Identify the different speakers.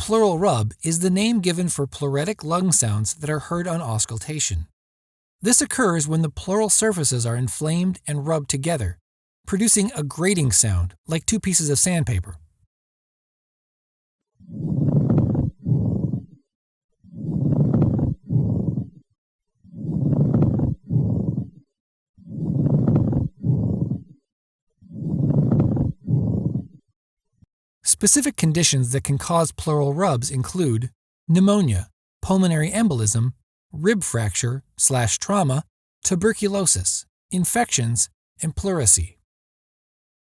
Speaker 1: pleural rub is the name given for pleuritic lung sounds that are heard on auscultation. This occurs when the pleural surfaces are inflamed and rubbed together, producing a grating sound like two pieces of sandpaper. Specific conditions that can cause pleural rubs include pneumonia, pulmonary embolism, rib fracture/trauma, tuberculosis, infections, and pleurisy.